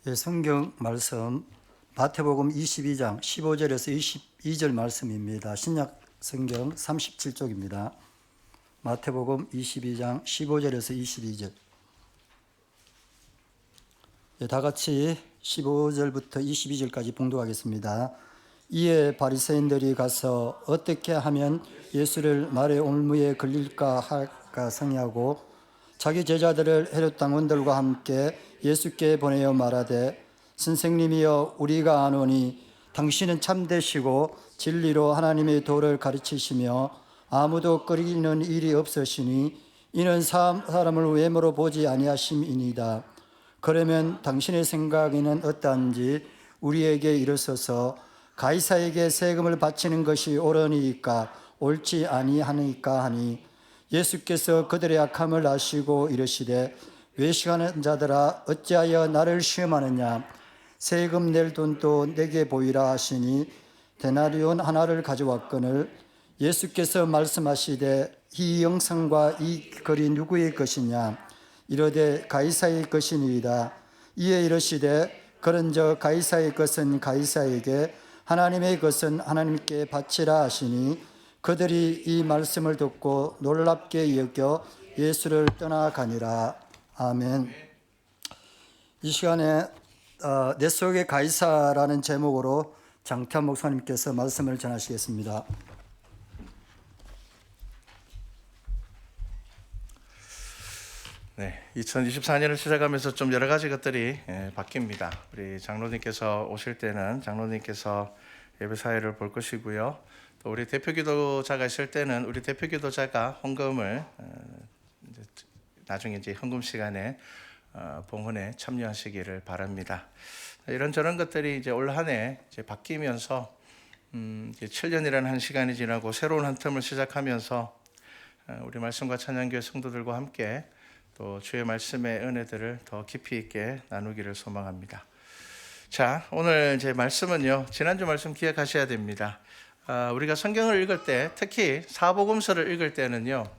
예, 성경 말씀 마태복음 22장 15절에서 22절 말씀입니다. 신약 성경 37쪽입니다. 마태복음 22장 15절에서 22절. 예, 다 같이 15절부터 22절까지 봉독하겠습니다. 이에 바리새인들이 가서 어떻게 하면 예수를 말의 올무에 걸릴까 할까 상의하고 자기 제자들을 헤롯 당원들과 함께 예수께 보내어 말하되 선생님이여 우리가 아노니 당신은 참되시고 진리로 하나님의 도를 가르치시며 아무도 끓이는 일이 없으시니 이는 사람을 외모로 보지 아니하심이니이다. 그러면 당신의 생각에는 어떠한지 우리에게 이르소서. 가이사에게 세금을 바치는 것이 옳으니까 옳지 아니하니까 하니 예수께서 그들의 악함을 아시고 이르시되 외식하는 자들아 어찌하여 나를 시험하느냐. 세금 낼 돈도 내게 보이라 하시니 데나리온 하나를 가져왔거늘 예수께서 말씀하시되 이 영상과 이 글이 누구의 것이냐. 이르되 가이사의 것이니이다. 이에 이르시되 그런즉 가이사의 것은 가이사에게 하나님의 것은 하나님께 바치라 하시니 그들이 이 말씀을 듣고 놀랍게 여겨 예수를 떠나가니라. 아멘. 이 시간에 내 속의 가이사라는 제목으로 장태환 목사님께서 말씀을 전하시겠습니다. 네, 2024년을 시작하면서 좀 여러 가지 것들이 바뀝니다. 우리 장로님께서 오실 때는 장로님께서 예배 사회를 볼 것이고요. 또 우리 대표 기도자가 있을 때는 우리 대표 기도자가 헌금을 나중에 이제 헌금 시간에 봉헌에 참여하시기를 바랍니다. 이런저런 것들이 이제 올 한 해 이제 바뀌면서 이제 7년이라는 한 시간이 지나고 새로운 한 텀을 시작하면서 우리 말씀과 찬양교회 성도들과 함께 또 주의 말씀의 은혜들을 더 깊이 있게 나누기를 소망합니다. 자, 오늘 제 말씀은요, 지난주 말씀 기억하셔야 됩니다. 우리가 성경을 읽을 때, 특히 사복음서를 읽을 때는요,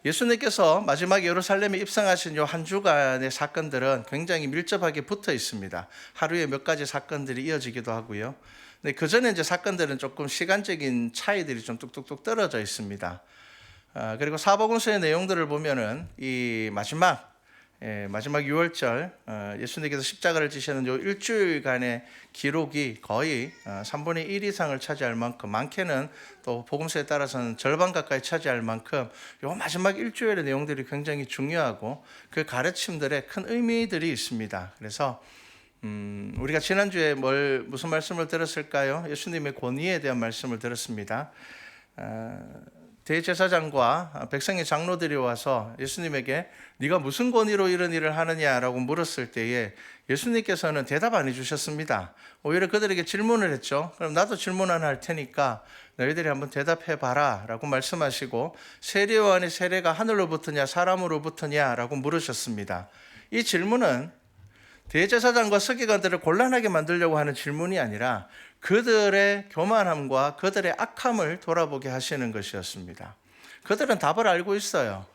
예수님께서 마지막 예루살렘에 입성하신 요 한 주간의 사건들은 굉장히 밀접하게 붙어 있습니다. 하루에 몇 가지 사건들이 이어지기도 하고요. 근데 그 전에 이제 사건들은 조금 시간적인 차이들이 좀 뚝뚝뚝 떨어져 있습니다. 그리고 사복음서의 내용들을 보면은 이 마지막 6월절 예수님께서 십자가를 지시는 요 일주일간의 기록이 거의 3분의 1 이상을 차지할 만큼, 많게는 또 복음서에 따라서는 절반 가까이 차지할 만큼 요 마지막 일주일의 내용들이 굉장히 중요하고 그 가르침들에 큰 의미들이 있습니다. 그래서 우리가 지난주에 무슨 말씀을 들었을까요? 예수님의 권위에 대한 말씀을 들었습니다. 대제사장과 백성의 장로들이 와서 예수님에게 네가 무슨 권위로 이런 일을 하느냐라고 물었을 때에 예수님께서는 대답 안 해주셨습니다. 오히려 그들에게 질문을 했죠. 그럼 나도 질문 하나 할 테니까 너희들이 한번 대답해 봐라 라고 말씀하시고, 세례요한의 세례가 하늘로부터냐 사람으로부터냐 라고 물으셨습니다. 이 질문은 대제사장과 서기관들을 곤란하게 만들려고 하는 질문이 아니라 그들의 교만함과 그들의 악함을 돌아보게 하시는 것이었습니다. 그들은 답을 알고 있어요.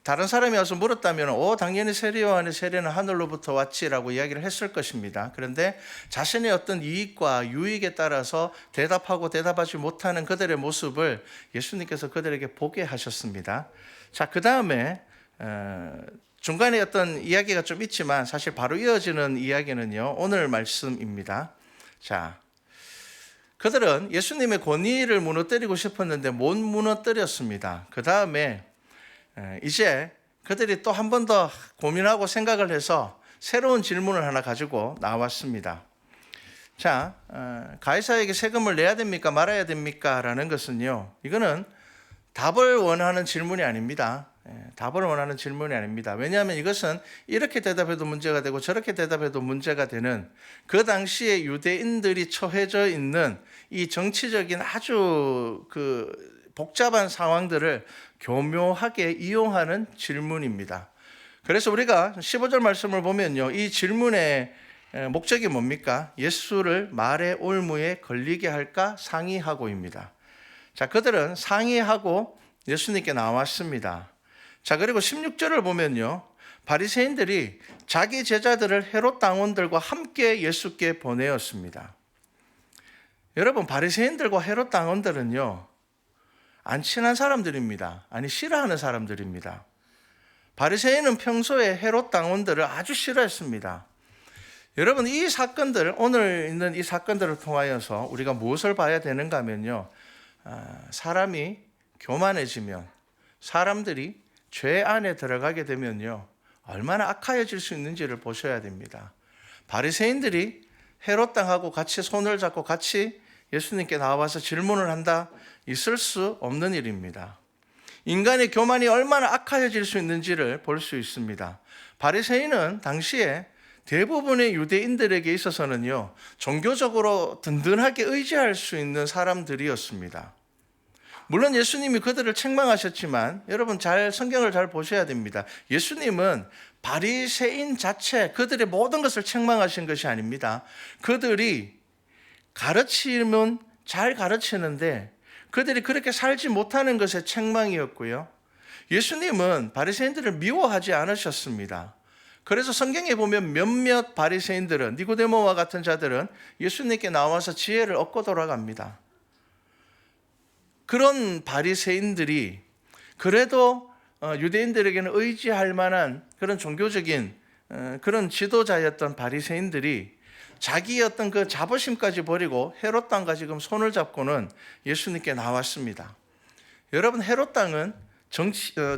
다른 사람이 와서 물었다면 당연히 세례요한의 세례는 하늘로부터 왔지라고 이야기를 했을 것입니다. 그런데 자신의 어떤 이익과 유익에 따라서 대답하고 대답하지 못하는 그들의 모습을 예수님께서 그들에게 보게 하셨습니다. 자, 그 다음에 중간에 어떤 이야기가 좀 있지만 사실 바로 이어지는 이야기는요, 오늘 말씀입니다. 자, 그들은 예수님의 권위를 무너뜨리고 싶었는데 못 무너뜨렸습니다. 그 다음에 이제 그들이 또 한 번 더 고민하고 생각을 해서 새로운 질문을 하나 가지고 나왔습니다. 자, 가이사에게 세금을 내야 됩니까? 말아야 됩니까? 라는 것은요, 이거는 답을 원하는 질문이 아닙니다. 답을 원하는 질문이 아닙니다. 왜냐하면 이것은 이렇게 대답해도 문제가 되고 저렇게 대답해도 문제가 되는, 그 당시에 유대인들이 처해져 있는 이 정치적인 아주 복잡한 상황들을 교묘하게 이용하는 질문입니다. 그래서 우리가 15절 말씀을 보면요, 이 질문의 목적이 뭡니까? 예수를 말의 올무에 걸리게 할까 상의하고입니다. 자, 그들은 상의하고 예수님께 나왔습니다. 자, 그리고 16절을 보면요, 바리새인들이 자기 제자들을 헤롯 당원들과 함께 예수께 보내었습니다. 여러분, 바리새인들과 헤롯 당원들은요, 안 친한 사람들입니다. 아니, 싫어하는 사람들입니다. 바리새인은 평소에 헤롯 당원들을 아주 싫어했습니다. 여러분, 이 사건들, 오늘 있는 이 사건들을 통하여서 우리가 무엇을 봐야 되는가 하면요, 사람이 교만해지면, 사람들이 죄 안에 들어가게 되면요, 얼마나 악하여질 수 있는지를 보셔야 됩니다. 바리새인들이 헤롯 당하고 같이 손을 잡고 같이 예수님께 나와서 질문을 한다, 있을 수 없는 일입니다. 인간의 교만이 얼마나 악하여질 수 있는지를 볼 수 있습니다. 바리새인은 당시에 대부분의 유대인들에게 있어서는요, 종교적으로 든든하게 의지할 수 있는 사람들이었습니다. 물론 예수님이 그들을 책망하셨지만 여러분, 성경을 잘 보셔야 됩니다. 예수님은 바리새인 자체, 그들의 모든 것을 책망하신 것이 아닙니다. 그들이 가르치면 잘 가르치는데 그들이 그렇게 살지 못하는 것의 책망이었고요. 예수님은 바리새인들을 미워하지 않으셨습니다. 그래서 성경에 보면 몇몇 바리새인들은, 니고데모와 같은 자들은 예수님께 나와서 지혜를 얻고 돌아갑니다. 그런 바리새인들이 그래도 유대인들에게는 의지할 만한 그런 종교적인 그런 지도자였던 바리새인들이 자기의 어떤 그 자부심까지 버리고 헤롯 당과 지금 손을 잡고는 예수님께 나왔습니다. 여러분, 헤롯 당은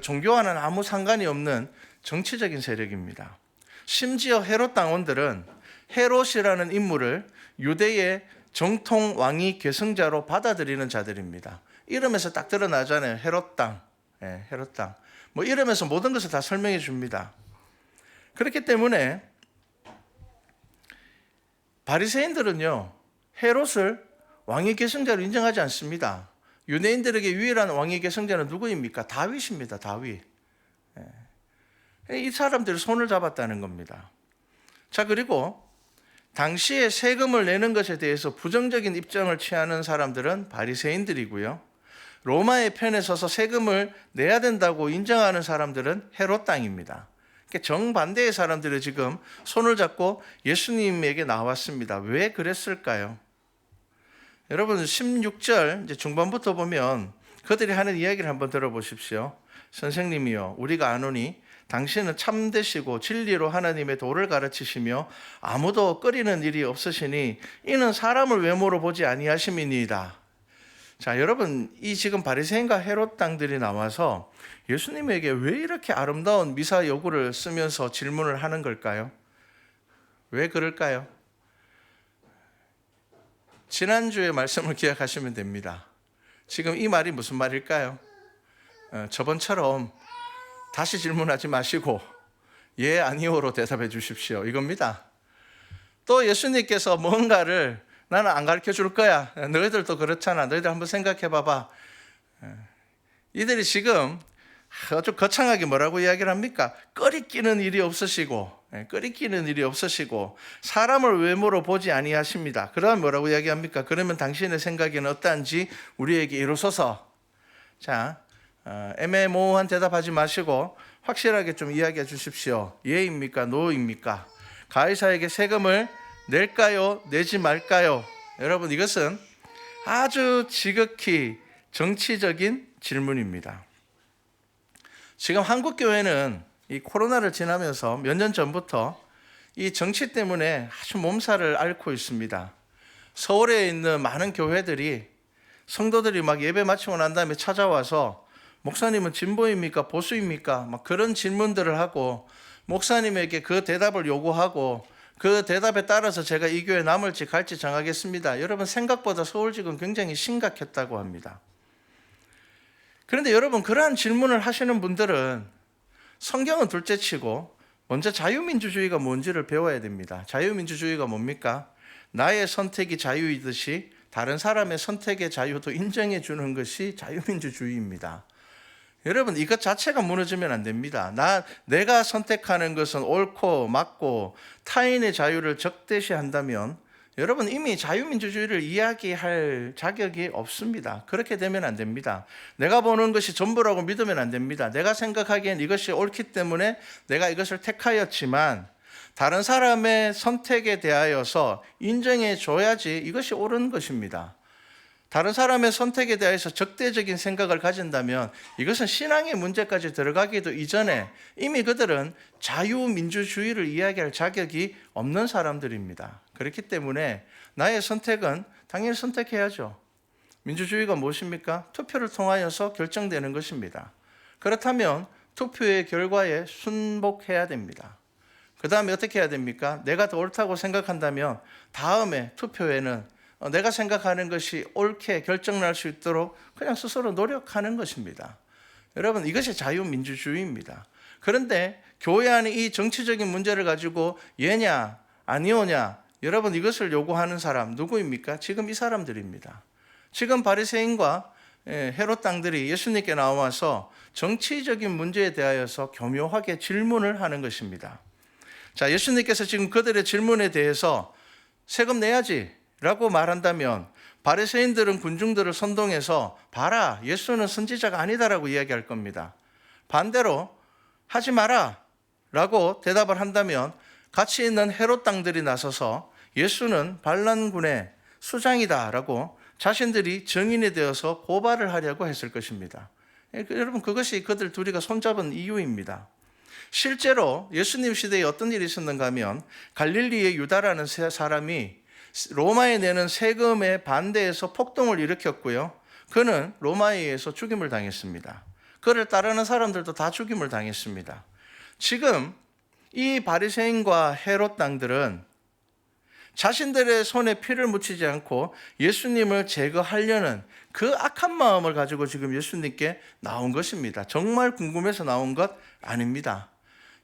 종교와는 아무 상관이 없는 정치적인 세력입니다. 심지어 헤롯 당원들은 헤롯이라는 인물을 유대의 정통 왕위 계승자로 받아들이는 자들입니다. 이름에서 딱 드러나잖아요. 헤롯 당, 헤롯 당. 뭐 이름에서 모든 것을 다 설명해 줍니다. 그렇기 때문에 바리새인들은요, 헤롯을 왕위 계승자로 인정하지 않습니다. 유대인들에게 유일한 왕위 계승자는 누구입니까? 다윗입니다. 다윗. 이 사람들이 손을 잡았다는 겁니다. 자, 그리고 당시에 세금을 내는 것에 대해서 부정적인 입장을 취하는 사람들은 바리새인들이고요. 로마의 편에 서서 세금을 내야 된다고 인정하는 사람들은 헤롯 당입니다. 정반대의 사람들이 지금 손을 잡고 예수님에게 나왔습니다. 왜 그랬을까요? 여러분, 16절 이제 중반부터 보면 그들이 하는 이야기를 한번 들어보십시오. 선생님이요, 우리가 아노니 당신은 참되시고 진리로 하나님의 도를 가르치시며 아무도 꺼리는 일이 없으시니 이는 사람을 외모로 보지 아니하심이니이다. 자, 여러분, 이 지금 바리새인과 헤롯 당들이 나와서 예수님에게 왜 이렇게 아름다운 미사 여구를 쓰면서 질문을 하는 걸까요? 왜 그럴까요? 지난주의 말씀을 기억하시면 됩니다. 지금 이 말이 무슨 말일까요? 저번처럼 다시 질문하지 마시고 예, 아니오로 대답해 주십시오, 이겁니다. 또 예수님께서 뭔가를 나는 안 가르쳐 줄 거야, 너희들도 그렇잖아, 너희들 한번 생각해 봐봐. 이들이 지금 아주 거창하게 뭐라고 이야기를 합니까? 꺼리끼는 일이 없으시고, 사람을 외모로 보지 아니하십니다. 그러면 뭐라고 이야기합니까? 그러면 당신의 생각에는 어떠한지 우리에게 이루소서. 자, 애매모호한 대답하지 마시고 확실하게 좀 이야기해 주십시오. 예입니까? 노입니까? 가이사에게 세금을 낼까요? 내지 말까요? 여러분, 이것은 아주 지극히 정치적인 질문입니다. 지금 한국 교회는 이 코로나를 지나면서 몇 년 전부터 이 정치 때문에 아주 몸살을 앓고 있습니다. 서울에 있는 많은 교회들이 성도들이 막 예배 마치고 난 다음에 찾아와서 목사님은 진보입니까? 보수입니까? 막 그런 질문들을 하고 목사님에게 그 대답을 요구하고 그 대답에 따라서 제가 이 교회 남을지 갈지 정하겠습니다. 여러분, 생각보다 서울 지금 굉장히 심각했다고 합니다. 그런데 여러분, 그러한 질문을 하시는 분들은 성경은 둘째치고 먼저 자유민주주의가 뭔지를 배워야 됩니다. 자유민주주의가 뭡니까? 나의 선택이 자유이듯이 다른 사람의 선택의 자유도 인정해 주는 것이 자유민주주의입니다. 여러분, 이것 자체가 무너지면 안 됩니다. 내가 선택하는 것은 옳고 맞고 타인의 자유를 적대시한다면 여러분, 이미 자유민주주의를 이야기할 자격이 없습니다. 그렇게 되면 안 됩니다. 내가 보는 것이 전부라고 믿으면 안 됩니다. 내가 생각하기엔 이것이 옳기 때문에 내가 이것을 택하였지만 다른 사람의 선택에 대하여서 인정해 줘야지 이것이 옳은 것입니다. 다른 사람의 선택에 대해서 적대적인 생각을 가진다면 이것은 신앙의 문제까지 들어가기도 이전에 이미 그들은 자유민주주의를 이야기할 자격이 없는 사람들입니다. 그렇기 때문에 나의 선택은 당연히 선택해야죠. 민주주의가 무엇입니까? 투표를 통하여서 결정되는 것입니다. 그렇다면 투표의 결과에 순복해야 됩니다. 그 다음에 어떻게 해야 됩니까? 내가 더 옳다고 생각한다면 다음에 투표에는 내가 생각하는 것이 옳게 결정날 수 있도록 그냥 스스로 노력하는 것입니다. 여러분, 이것이 자유민주주의입니다. 그런데 교회 안에 이 정치적인 문제를 가지고 예냐 아니오냐, 여러분 이것을 요구하는 사람 누구입니까? 지금 이 사람들입니다. 지금 바리새인과 헤롯 당들이 예수님께 나와서 정치적인 문제에 대하여서 교묘하게 질문을 하는 것입니다. 자, 예수님께서 지금 그들의 질문에 대해서 세금 내야지 라고 말한다면 바리새인들은 군중들을 선동해서 봐라, 예수는 선지자가 아니다라고 이야기할 겁니다. 반대로 하지 마라 라고 대답을 한다면 같이 있는 헤롯 당들이 나서서 예수는 반란군의 수장이다 라고 자신들이 증인이 되어서 고발을 하려고 했을 것입니다. 여러분, 그것이 그들 둘이가 손잡은 이유입니다. 실제로 예수님 시대에 어떤 일이 있었는가 하면 갈릴리의 유다라는 사람이 로마에 내는 세금에 반대해서 폭동을 일으켰고요. 그는 로마에 의해서 죽임을 당했습니다. 그를 따르는 사람들도 다 죽임을 당했습니다. 지금 이 바리새인과 헤롯 당들은 자신들의 손에 피를 묻히지 않고 예수님을 제거하려는 그 악한 마음을 가지고 지금 예수님께 나온 것입니다. 정말 궁금해서 나온 것 아닙니다.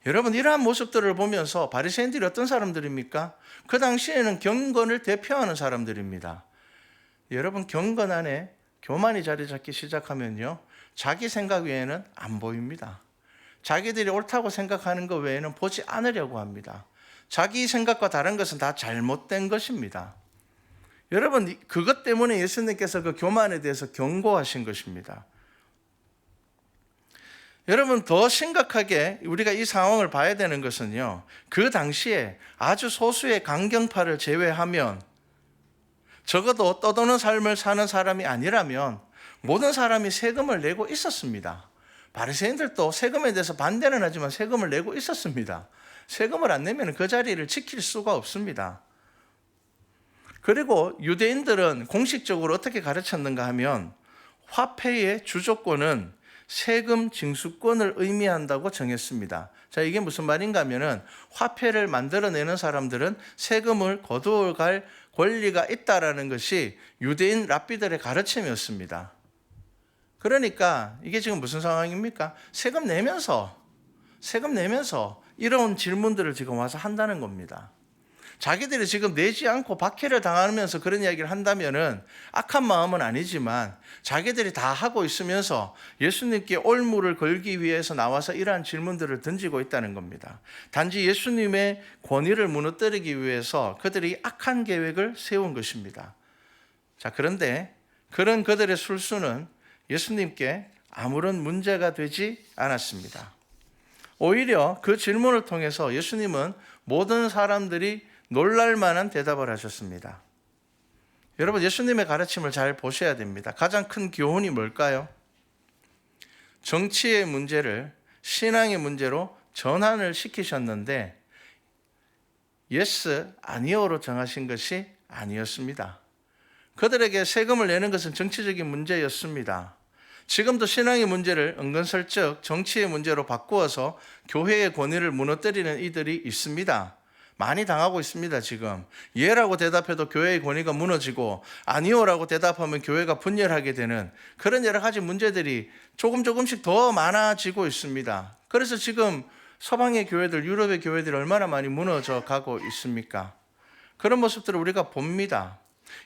여러분, 이러한 모습들을 보면서 바리새인들이 어떤 사람들입니까? 그 당시에는 경건을 대표하는 사람들입니다. 여러분, 경건 안에 교만이 자리 잡기 시작하면요, 자기 생각 외에는 안 보입니다. 자기들이 옳다고 생각하는 것 외에는 보지 않으려고 합니다. 자기 생각과 다른 것은 다 잘못된 것입니다. 여러분, 그것 때문에 예수님께서 그 교만에 대해서 경고하신 것입니다. 여러분, 더 심각하게 우리가 이 상황을 봐야 되는 것은요, 그 당시에 아주 소수의 강경파를 제외하면 적어도 떠도는 삶을 사는 사람이 아니라면 모든 사람이 세금을 내고 있었습니다. 바리새인들도 세금에 대해서 반대는 하지만 세금을 내고 있었습니다. 세금을 안 내면 그 자리를 지킬 수가 없습니다. 그리고 유대인들은 공식적으로 어떻게 가르쳤는가 하면 화폐의 주조권은 세금 징수권을 의미한다고 정했습니다. 자, 이게 무슨 말인가 하면은 화폐를 만들어내는 사람들은 세금을 거두어갈 권리가 있다라는 것이 유대인 랍비들의 가르침이었습니다. 그러니까 이게 지금 무슨 상황입니까? 세금 내면서 이런 질문들을 지금 와서 한다는 겁니다. 자기들이 지금 내지 않고 박해를 당하면서 그런 이야기를 한다면은 악한 마음은 아니지만 자기들이 다 하고 있으면서 예수님께 올무를 걸기 위해서 나와서 이러한 질문들을 던지고 있다는 겁니다. 단지 예수님의 권위를 무너뜨리기 위해서 그들이 악한 계획을 세운 것입니다. 자, 그런데 그런 그들의 술수는 예수님께 아무런 문제가 되지 않았습니다. 오히려 그 질문을 통해서 예수님은 모든 사람들이 놀랄 만한 대답을 하셨습니다. 여러분, 예수님의 가르침을 잘 보셔야 됩니다. 가장 큰 교훈이 뭘까요? 정치의 문제를 신앙의 문제로 전환을 시키셨는데 yes, 아니오로 정하신 것이 아니었습니다. 그들에게 세금을 내는 것은 정치적인 문제였습니다. 지금도 신앙의 문제를 은근슬쩍 정치의 문제로 바꾸어서 교회의 권위를 무너뜨리는 이들이 있습니다. 많이 당하고 있습니다. 지금 예라고 대답해도 교회의 권위가 무너지고 아니오라고 대답하면 교회가 분열하게 되는 그런 여러 가지 문제들이 조금씩 더 많아지고 있습니다. 그래서 지금 서방의 교회들, 유럽의 교회들이 얼마나 많이 무너져 가고 있습니까? 그런 모습들을 우리가 봅니다.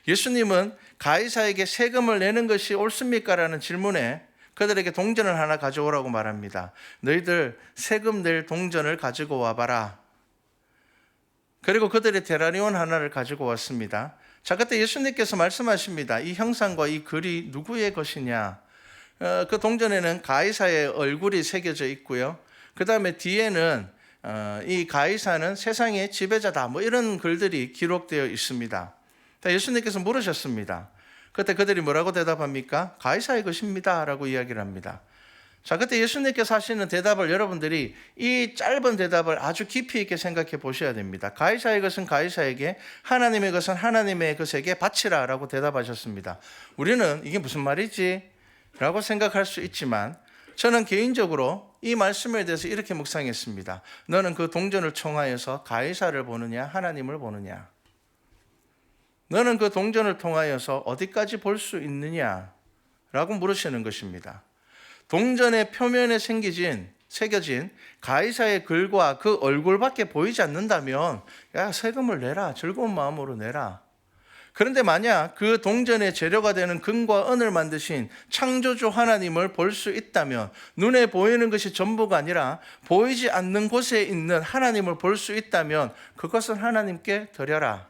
예수님은 가이사에게 세금을 내는 것이 옳습니까? 라는 질문에 그들에게 동전을 하나 가져오라고 말합니다. 너희들 세금 낼 동전을 가지고 와봐라. 그리고 그들의 데나리온 하나를 가지고 왔습니다. 자, 그때 예수님께서 말씀하십니다. 이 형상과 이 글이 누구의 것이냐? 그 동전에는 가이사의 얼굴이 새겨져 있고요. 그 다음에 뒤에는 이 가이사는 세상의 지배자다. 뭐 이런 글들이 기록되어 있습니다. 예수님께서 물으셨습니다. 그때 그들이 뭐라고 대답합니까? 가이사의 것입니다 라고 이야기를 합니다. 자, 그때 예수님께서 하시는 대답을 여러분들이 이 짧은 대답을 아주 깊이 있게 생각해 보셔야 됩니다. 가이사의 것은 가이사에게, 하나님의 것은 하나님의 것에게 바치라 라고 대답하셨습니다. 우리는 이게 무슨 말이지? 라고 생각할 수 있지만 저는 개인적으로 이 말씀에 대해서 이렇게 묵상했습니다. 너는 그 동전을 통하여서 가이사를 보느냐 하나님을 보느냐? 너는 그 동전을 통하여서 어디까지 볼 수 있느냐? 라고 물으시는 것입니다. 동전의 표면에 새겨진 가이사의 글과 그 얼굴밖에 보이지 않는다면 야, 세금을 내라. 즐거운 마음으로 내라. 그런데 만약 그 동전의 재료가 되는 금과 은을 만드신 창조주 하나님을 볼 수 있다면, 눈에 보이는 것이 전부가 아니라 보이지 않는 곳에 있는 하나님을 볼 수 있다면 그것은 하나님께 드려라.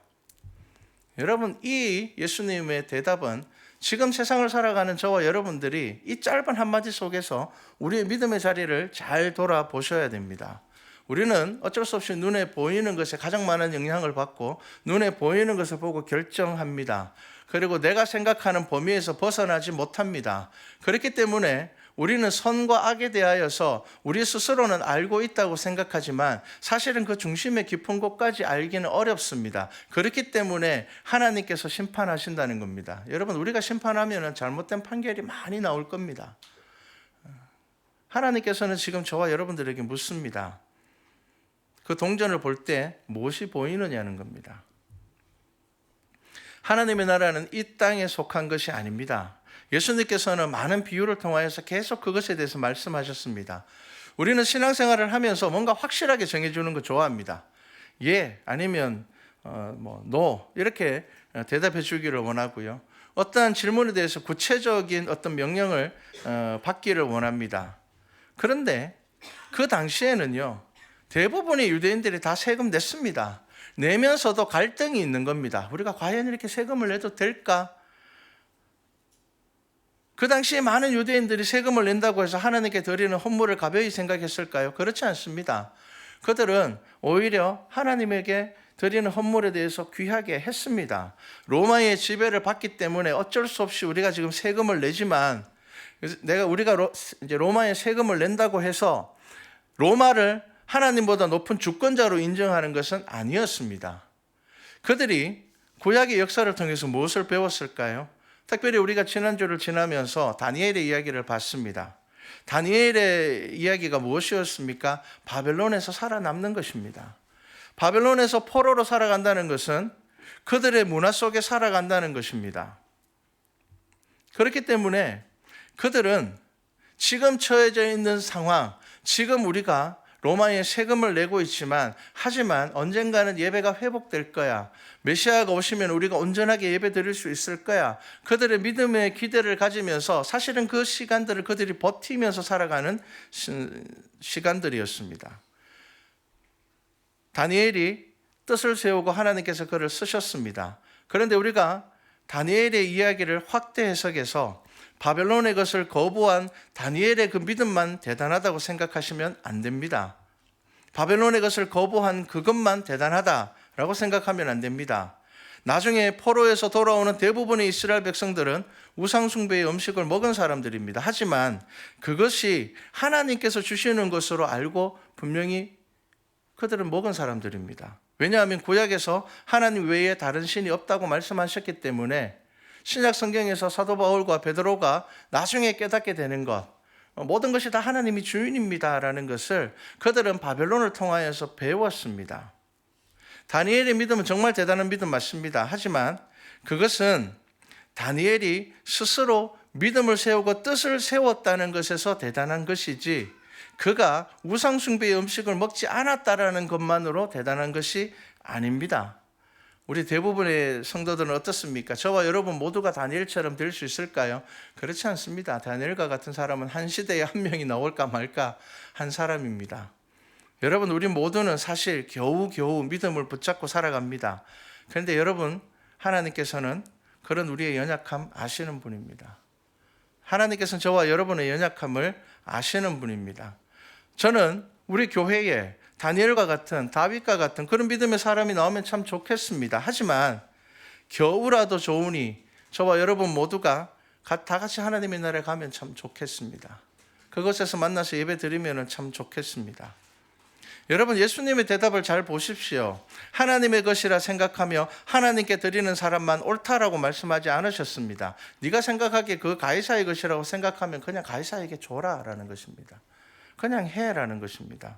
여러분, 이 예수님의 대답은 지금 세상을 살아가는 저와 여러분들이 이 짧은 한마디 속에서 우리의 믿음의 자리를 잘 돌아보셔야 됩니다. 우리는 어쩔 수 없이 눈에 보이는 것에 가장 많은 영향을 받고 눈에 보이는 것을 보고 결정합니다. 그리고 내가 생각하는 범위에서 벗어나지 못합니다. 그렇기 때문에 우리는 선과 악에 대하여서 우리 스스로는 알고 있다고 생각하지만 사실은 그 중심의 깊은 곳까지 알기는 어렵습니다. 그렇기 때문에 하나님께서 심판하신다는 겁니다. 여러분, 우리가 심판하면 잘못된 판결이 많이 나올 겁니다. 하나님께서는 지금 저와 여러분들에게 묻습니다. 그 동전을 볼 때 무엇이 보이느냐는 겁니다. 하나님의 나라는 이 땅에 속한 것이 아닙니다. 예수님께서는 많은 비유를 통하여서 계속 그것에 대해서 말씀하셨습니다. 우리는 신앙생활을 하면서 뭔가 확실하게 정해주는 거 좋아합니다. 예, 아니면 no 이렇게 대답해 주기를 원하고요. 어떠한 질문에 대해서 구체적인 어떤 명령을 받기를 원합니다. 그런데 그 당시에는요, 대부분의 유대인들이 다 세금 냈습니다. 내면서도 갈등이 있는 겁니다. 우리가 과연 이렇게 세금을 내도 될까? 그 당시에 많은 유대인들이 세금을 낸다고 해서 하나님께 드리는 헌물을 가벼이 생각했을까요? 그렇지 않습니다. 그들은 오히려 하나님에게 드리는 헌물에 대해서 귀하게 했습니다. 로마의 지배를 받기 때문에 어쩔 수 없이 우리가 지금 세금을 내지만, 우리가 이제 로마의 세금을 낸다고 해서 로마를 하나님보다 높은 주권자로 인정하는 것은 아니었습니다. 그들이 구약의 역사를 통해서 무엇을 배웠을까요? 특별히 우리가 지난주를 지나면서 다니엘의 이야기를 봤습니다. 다니엘의 이야기가 무엇이었습니까? 바벨론에서 살아남는 것입니다. 바벨론에서 포로로 살아간다는 것은 그들의 문화 속에 살아간다는 것입니다. 그렇기 때문에 그들은 지금 처해져 있는 상황, 지금 우리가 로마에 세금을 내고 있지만, 하지만 언젠가는 예배가 회복될 거야. 메시아가 오시면 우리가 온전하게 예배 드릴 수 있을 거야. 그들의 믿음의 기대를 가지면서 사실은 그 시간들을 그들이 버티면서 살아가는 시간들이었습니다. 다니엘이 뜻을 세우고 하나님께서 그를 쓰셨습니다. 그런데 우리가 다니엘의 이야기를 확대 해석해서 바벨론의 것을 거부한 다니엘의 그 믿음만 대단하다고 생각하시면 안 됩니다. 바벨론의 것을 거부한 그것만 대단하다라고 생각하면 안 됩니다. 나중에 포로에서 돌아오는 대부분의 이스라엘 백성들은 우상숭배의 음식을 먹은 사람들입니다. 하지만 그것이 하나님께서 주시는 것으로 알고 분명히 그들은 먹은 사람들입니다. 왜냐하면 구약에서 하나님 외에 다른 신이 없다고 말씀하셨기 때문에 신약 성경에서 사도 바울과 베드로가 나중에 깨닫게 되는 것, 모든 것이 다 하나님이 주인입니다라는 것을 그들은 바벨론을 통하여서 배웠습니다. 다니엘의 믿음은 정말 대단한 믿음 맞습니다. 하지만 그것은 다니엘이 스스로 믿음을 세우고 뜻을 세웠다는 것에서 대단한 것이지, 그가 우상숭배의 음식을 먹지 않았다라는 것만으로 대단한 것이 아닙니다. 우리 대부분의 성도들은 어떻습니까? 저와 여러분 모두가 다니엘처럼 될 수 있을까요? 그렇지 않습니다. 다니엘과 같은 사람은 한 시대에 한 명이 나올까 말까 한 사람입니다. 여러분, 우리 모두는 사실 겨우겨우 믿음을 붙잡고 살아갑니다. 그런데 여러분, 하나님께서는 그런 우리의 연약함 아시는 분입니다. 하나님께서는 저와 여러분의 연약함을 아시는 분입니다. 저는 우리 교회에 다니엘과 같은, 다윗과 같은 그런 믿음의 사람이 나오면 참 좋겠습니다. 하지만 겨우라도 좋으니 저와 여러분 모두가 다 같이 하나님의 나라에 가면 참 좋겠습니다. 그곳에서 만나서 예배 드리면 참 좋겠습니다. 여러분, 예수님의 대답을 잘 보십시오. 하나님의 것이라 생각하며 하나님께 드리는 사람만 옳다라고 말씀하지 않으셨습니다. 네가 생각하기에 그 가이사의 것이라고 생각하면 그냥 가이사에게 줘라라는 것입니다. 그냥 해라는 것입니다.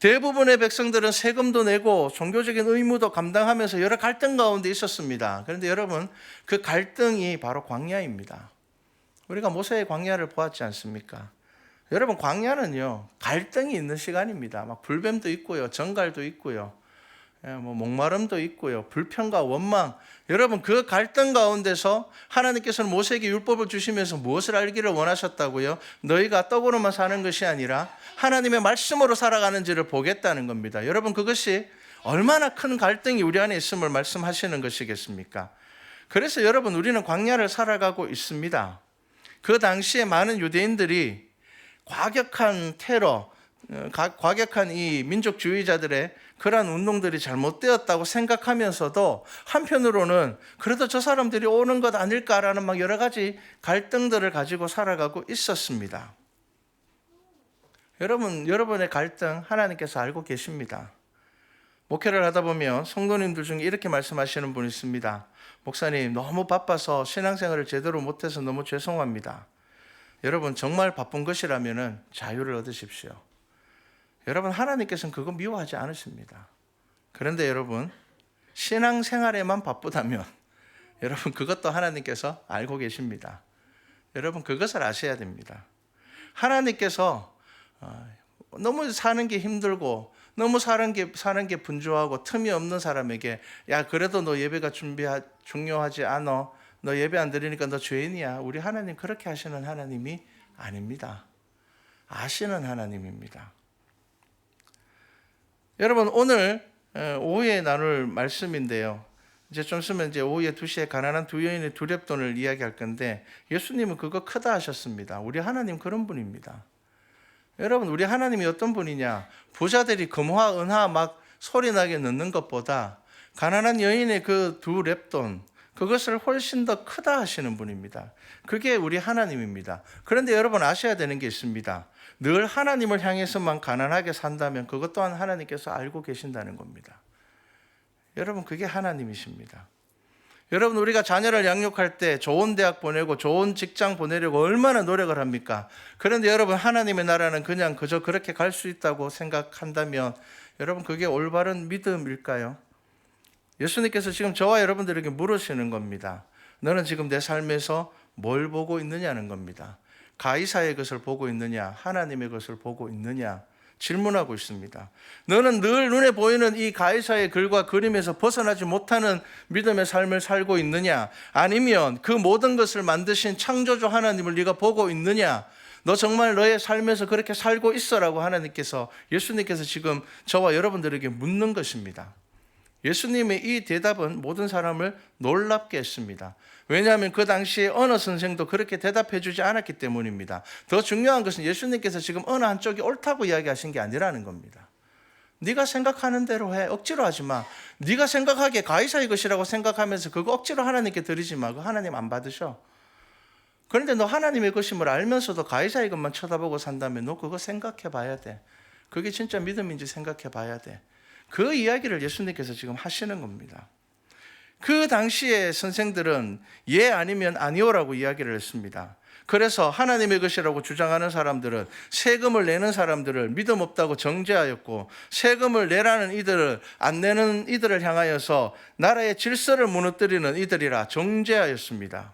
대부분의 백성들은 세금도 내고 종교적인 의무도 감당하면서 여러 갈등 가운데 있었습니다. 그런데 여러분, 그 갈등이 바로 광야입니다. 우리가 모세의 광야를 보았지 않습니까? 여러분, 광야는요, 갈등이 있는 시간입니다. 막 불뱀도 있고요, 정갈도 있고요, 목마름도 있고요, 불평과 원망. 여러분, 그 갈등 가운데서 하나님께서는 모세에게 율법을 주시면서 무엇을 알기를 원하셨다고요? 너희가 떡으로만 사는 것이 아니라 하나님의 말씀으로 살아가는지를 보겠다는 겁니다. 여러분, 그것이 얼마나 큰 갈등이 우리 안에 있음을 말씀하시는 것이겠습니까? 그래서 여러분, 우리는 광야를 살아가고 있습니다. 그 당시에 많은 유대인들이 과격한 테러, 과격한 이 민족주의자들의 그러한 운동들이 잘못되었다고 생각하면서도 한편으로는 그래도 저 사람들이 오는 것 아닐까라는 막 여러 가지 갈등들을 가지고 살아가고 있었습니다. 여러분, 여러분의 갈등 하나님께서 알고 계십니다. 목회를 하다 보면 성도님들 중에 이렇게 말씀하시는 분이 있습니다. 목사님, 너무 바빠서 신앙생활을 제대로 못해서 너무 죄송합니다. 여러분, 정말 바쁜 것이라면 자유를 얻으십시오. 여러분, 하나님께서는 그거 미워하지 않으십니다. 그런데 여러분, 신앙생활에만 바쁘다면 여러분, 그것도 하나님께서 알고 계십니다. 여러분, 그것을 아셔야 됩니다. 하나님께서 너무 사는 게 힘들고 너무 사는 게 분주하고 틈이 없는 사람에게, 야, 그래도 너 예배가 중요하지 않아, 너 예배 안 드리니까 너 죄인이야, 우리 하나님 그렇게 하시는 하나님이 아닙니다. 아시는 하나님입니다. 여러분, 오늘 오후에 나눌 말씀인데요, 이제 좀 있으면 이제 오후에 2시에 가난한 두 여인의 두 렙돈을 이야기할 건데, 예수님은 그거 크다 하셨습니다. 우리 하나님 그런 분입니다. 여러분, 우리 하나님이 어떤 분이냐? 부자들이 금화 은하 막 소리나게 넣는 것보다 가난한 여인의 그 두 렙돈, 그것을 훨씬 더 크다 하시는 분입니다. 그게 우리 하나님입니다. 그런데 여러분, 아셔야 되는 게 있습니다. 늘 하나님을 향해서만 가난하게 산다면 그것 또한 하나님께서 알고 계신다는 겁니다. 여러분, 그게 하나님이십니다. 여러분, 우리가 자녀를 양육할 때 좋은 대학 보내고 좋은 직장 보내려고 얼마나 노력을 합니까? 그런데 여러분, 하나님의 나라는 그냥 그저 그렇게 갈 수 있다고 생각한다면 여러분, 그게 올바른 믿음일까요? 예수님께서 지금 저와 여러분들에게 물으시는 겁니다. 너는 지금 내 삶에서 뭘 보고 있느냐는 겁니다. 가이사의 것을 보고 있느냐, 하나님의 것을 보고 있느냐 질문하고 있습니다. 너는 늘 눈에 보이는 이 가이사의 글과 그림에서 벗어나지 못하는 믿음의 삶을 살고 있느냐, 아니면 그 모든 것을 만드신 창조주 하나님을 네가 보고 있느냐, 너 정말 너의 삶에서 그렇게 살고 있어라고 하나님께서, 예수님께서 지금 저와 여러분들에게 묻는 것입니다. 예수님의 이 대답은 모든 사람을 놀랍게 했습니다. 왜냐하면 그 당시에 어느 선생도 그렇게 대답해 주지 않았기 때문입니다. 더 중요한 것은 예수님께서 지금 어느 한쪽이 옳다고 이야기하신 게 아니라는 겁니다. 네가 생각하는 대로 해, 억지로 하지 마. 네가 생각하기에 가이사의 것이라고 생각하면서 그거 억지로 하나님께 드리지 마. 그거 하나님 안 받으셔. 그런데 너 하나님의 것임을 알면서도 가이사의 것만 쳐다보고 산다면 너 그거 생각해 봐야 돼. 그게 진짜 믿음인지 생각해 봐야 돼. 그 이야기를 예수님께서 지금 하시는 겁니다. 그 당시에 선생들은 예 아니면 아니오라고 이야기를 했습니다. 그래서 하나님의 것이라고 주장하는 사람들은, 세금을 내는 사람들을 믿음 없다고 정죄하였고, 세금을 내라는 이들을 안 내는 이들을 향하여서 나라의 질서를 무너뜨리는 이들이라 정죄하였습니다.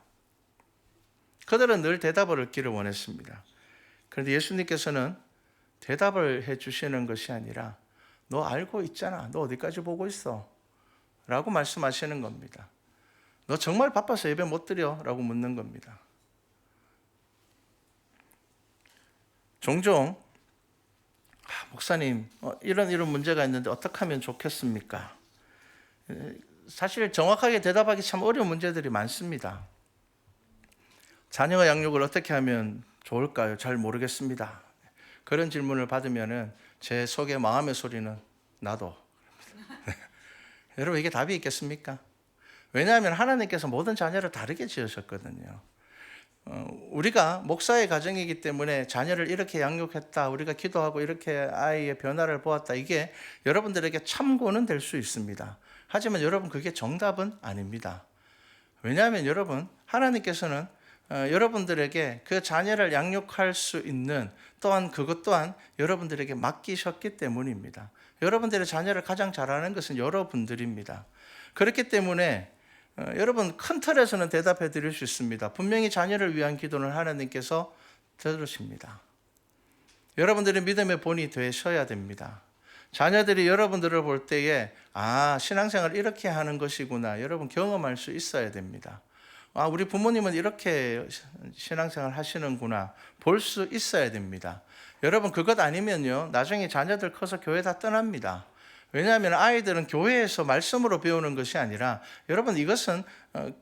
그들은 늘 대답을 얻기를 원했습니다. 그런데 예수님께서는 대답을 해주시는 것이 아니라, 너 알고 있잖아, 너 어디까지 보고 있어? 라고 말씀하시는 겁니다. 너 정말 바빠서 예배 못 드려? 라고 묻는 겁니다. 종종 목사님, 이런 문제가 있는데 어떻게 하면 좋겠습니까? 사실 정확하게 대답하기 참 어려운 문제들이 많습니다. 자녀 양육을 어떻게 하면 좋을까요? 잘 모르겠습니다. 그런 질문을 받으면은 제 속의 마음의 소리는 나도. 여러분, 이게 답이 있겠습니까? 왜냐하면 하나님께서 모든 자녀를 다르게 지으셨거든요. 우리가 목사의 가정이기 때문에 자녀를 이렇게 양육했다, 우리가 기도하고 이렇게 아이의 변화를 보았다, 이게 여러분들에게 참고는 될 수 있습니다. 하지만 여러분, 그게 정답은 아닙니다. 왜냐하면 여러분, 하나님께서는 여러분들에게 그 자녀를 양육할 수 있는, 또한 그것 또한 여러분들에게 맡기셨기 때문입니다. 여러분들의 자녀를 가장 잘하는 것은 여러분들입니다. 그렇기 때문에 여러분, 큰 틀에서는 대답해 드릴 수 있습니다. 분명히 자녀를 위한 기도는 하나님께서 들으십니다. 여러분들의 믿음의 본이 되셔야 됩니다. 자녀들이 여러분들을 볼 때에 신앙생활을 이렇게 하는 것이구나, 여러분 경험할 수 있어야 됩니다. 우리 부모님은 이렇게 신앙생활 하시는구나 볼 수 있어야 됩니다. 여러분, 그것 아니면요, 나중에 자녀들 커서 교회 다 떠납니다. 왜냐하면 아이들은 교회에서 말씀으로 배우는 것이 아니라, 여러분, 이것은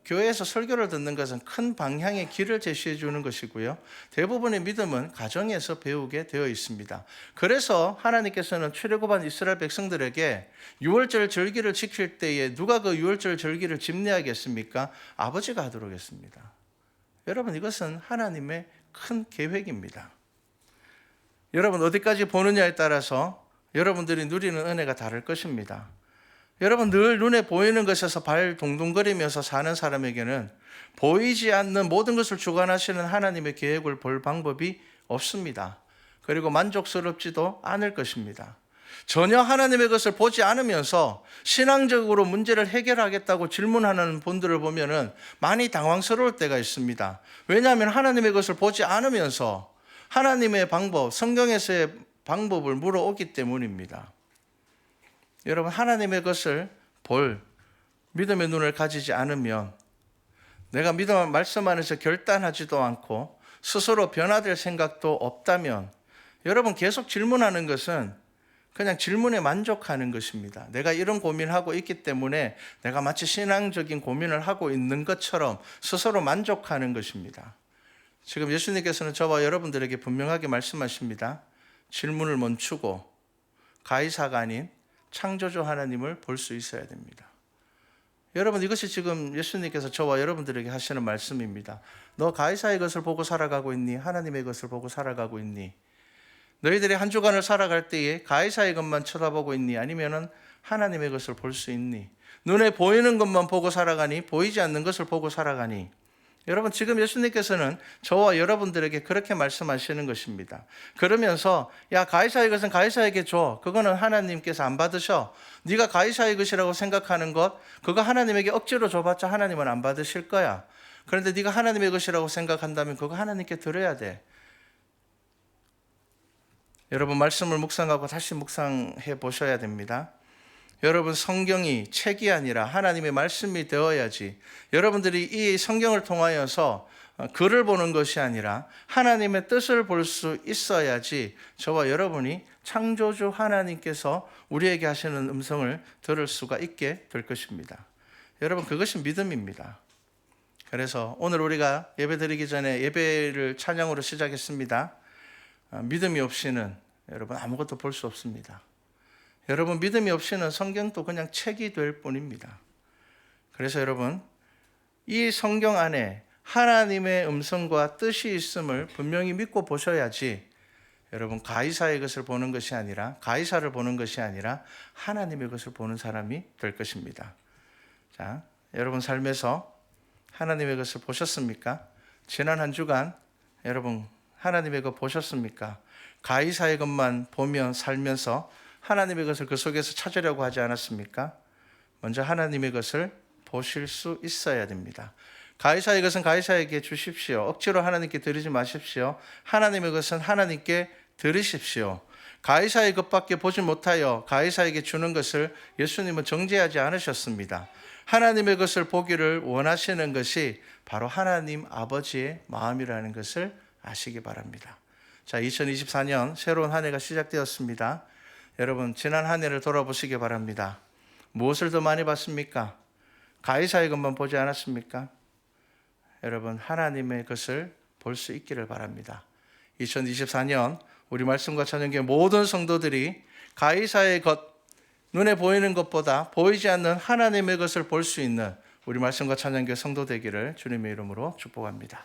교회에서 설교를 듣는 것은 큰 방향의 길을 제시해 주는 것이고요, 대부분의 믿음은 가정에서 배우게 되어 있습니다. 그래서 하나님께서는 출애굽한 이스라엘 백성들에게 유월절 절기를 지킬 때에 누가 그 유월절 절기를 집례하겠습니까? 아버지가 하도록 했습니다. 여러분, 이것은 하나님의 큰 계획입니다. 여러분, 어디까지 보느냐에 따라서 여러분들이 누리는 은혜가 다를 것입니다. 여러분, 늘 눈에 보이는 것에서 발 동동거리면서 사는 사람에게는 보이지 않는 모든 것을 주관하시는 하나님의 계획을 볼 방법이 없습니다. 그리고 만족스럽지도 않을 것입니다. 전혀 하나님의 것을 보지 않으면서 신앙적으로 문제를 해결하겠다고 질문하는 분들을 보면은 많이 당황스러울 때가 있습니다. 왜냐하면 하나님의 것을 보지 않으면서 하나님의 방법, 성경에서의 방법을 물어오기 때문입니다. 여러분, 하나님의 것을 볼 믿음의 눈을 가지지 않으면, 내가 믿음 말씀 안에서 결단하지도 않고 스스로 변화될 생각도 없다면, 여러분, 계속 질문하는 것은 그냥 질문에 만족하는 것입니다. 내가 이런 고민을 하고 있기 때문에 내가 마치 신앙적인 고민을 하고 있는 것처럼 스스로 만족하는 것입니다. 지금 예수님께서는 저와 여러분들에게 분명하게 말씀하십니다. 질문을 멈추고 가이사가 아닌 창조주 하나님을 볼 수 있어야 됩니다. 여러분, 이것이 지금 예수님께서 저와 여러분들에게 하시는 말씀입니다. 너 가이사의 것을 보고 살아가고 있니? 하나님의 것을 보고 살아가고 있니? 너희들이 한 주간을 살아갈 때에 가이사의 것만 쳐다보고 있니? 아니면은 하나님의 것을 볼 수 있니? 눈에 보이는 것만 보고 살아가니? 보이지 않는 것을 보고 살아가니? 여러분, 지금 예수님께서는 저와 여러분들에게 그렇게 말씀하시는 것입니다. 그러면서 가이사의 것은 가이사에게 줘. 그거는 하나님께서 안 받으셔. 네가 가이사의 것이라고 생각하는 것, 그거 하나님에게 억지로 줘봤자 하나님은 안 받으실 거야. 그런데 네가 하나님의 것이라고 생각한다면 그거 하나님께 드려야 돼. 여러분, 말씀을 묵상하고 다시 묵상해 보셔야 됩니다. 여러분, 성경이 책이 아니라 하나님의 말씀이 되어야지, 여러분들이 이 성경을 통하여서 글을 보는 것이 아니라 하나님의 뜻을 볼 수 있어야지 저와 여러분이 창조주 하나님께서 우리에게 하시는 음성을 들을 수가 있게 될 것입니다. 여러분, 그것이 믿음입니다. 그래서 오늘 우리가 예배 드리기 전에 예배를 찬양으로 시작했습니다. 믿음이 없이는 여러분 아무것도 볼 수 없습니다. 여러분, 믿음이 없이는 성경도 그냥 책이 될 뿐입니다. 그래서 여러분, 이 성경 안에 하나님의 음성과 뜻이 있음을 분명히 믿고 보셔야지, 여러분, 가이사의 것을 보는 것이 아니라, 가이사를 보는 것이 아니라 하나님의 것을 보는 사람이 될 것입니다. 자, 여러분 삶에서 하나님의 것을 보셨습니까? 지난 한 주간 여러분 하나님의 것 보셨습니까? 가이사의 것만 보며 살면서 하나님의 것을 그 속에서 찾으려고 하지 않았습니까? 먼저 하나님의 것을 보실 수 있어야 됩니다. 가이사의 것은 가이사에게 주십시오. 억지로 하나님께 드리지 마십시오. 하나님의 것은 하나님께 드리십시오. 가이사의 것밖에 보지 못하여 가이사에게 주는 것을 예수님은 정죄하지 않으셨습니다. 하나님의 것을 보기를 원하시는 것이 바로 하나님 아버지의 마음이라는 것을 아시기 바랍니다. 자, 2024년 새로운 한 해가 시작되었습니다. 여러분, 지난 한 해를 돌아보시기 바랍니다. 무엇을 더 많이 봤습니까? 가이사의 것만 보지 않았습니까? 여러분, 하나님의 것을 볼 수 있기를 바랍니다. 2024년 우리 말씀과 찬양교회 모든 성도들이 가이사의 것, 눈에 보이는 것보다 보이지 않는 하나님의 것을 볼 수 있는 우리 말씀과 찬양교회 성도 되기를 주님의 이름으로 축복합니다.